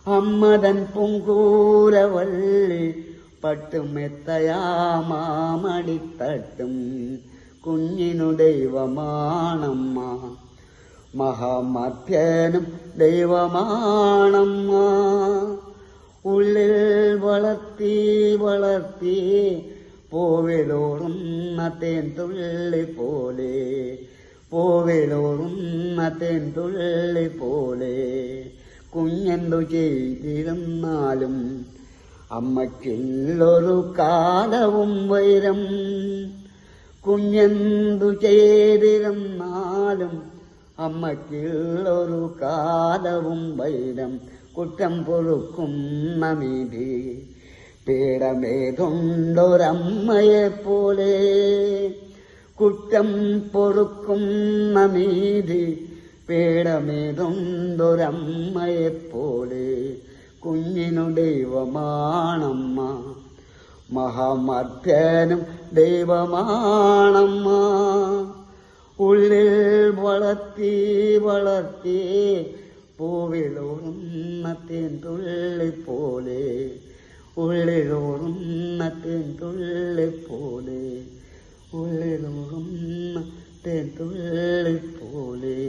അമ്മതൻ പൊങ്കൂരവള്ളി പട്ടുമെത്തയാമാമടിത്തട്ടും കുഞ്ഞിനു ദൈവമാണമ്മ, മഹാമധ്യനും ദൈവമാണമ്മ. ഉള്ളിൽ വളർത്തി വളർത്തി പോവിലോറുന്ന തേൻ തുള്ളി പോലെ, പോവിലോറുന്ന തേൻ തുള്ളി പോലെ. കുഞ്ഞെന്തു ചെയ്തിരുന്നാലും അമ്മയ്ക്കുള്ളൊരു കാലവും വൈരം, കുഞ്ഞെന്തു ചെയ്തിരുന്നാലും അമ്മയ്ക്കുള്ളൊരു കാലവും വൈരം. കുറ്റം പൊറുക്കുന്ന നീതി പീഡമേതുണ്ടൊരമ്മയെപ്പോലെ, കുറ്റം പൊറുക്കുന്ന നീതി പീഡമേതുണ്ടൊരമ്മയെപ്പോലെ. കുഞ്ഞിനു ദൈവമാണമ്മ, മഹാമധ്യനും ദൈവമാണമ്മ. ഉള്ളിൽ വളർത്തി വളർത്തി പൂവിലോറുന്ന തേൻ തുള്ളി പോലെ, ഉള്ളിലോറുന്ന തേൻ തുള്ളി പോലെ, ഉള്ളിലോറുന്ന തേൻ തുള്ളി പോലെ.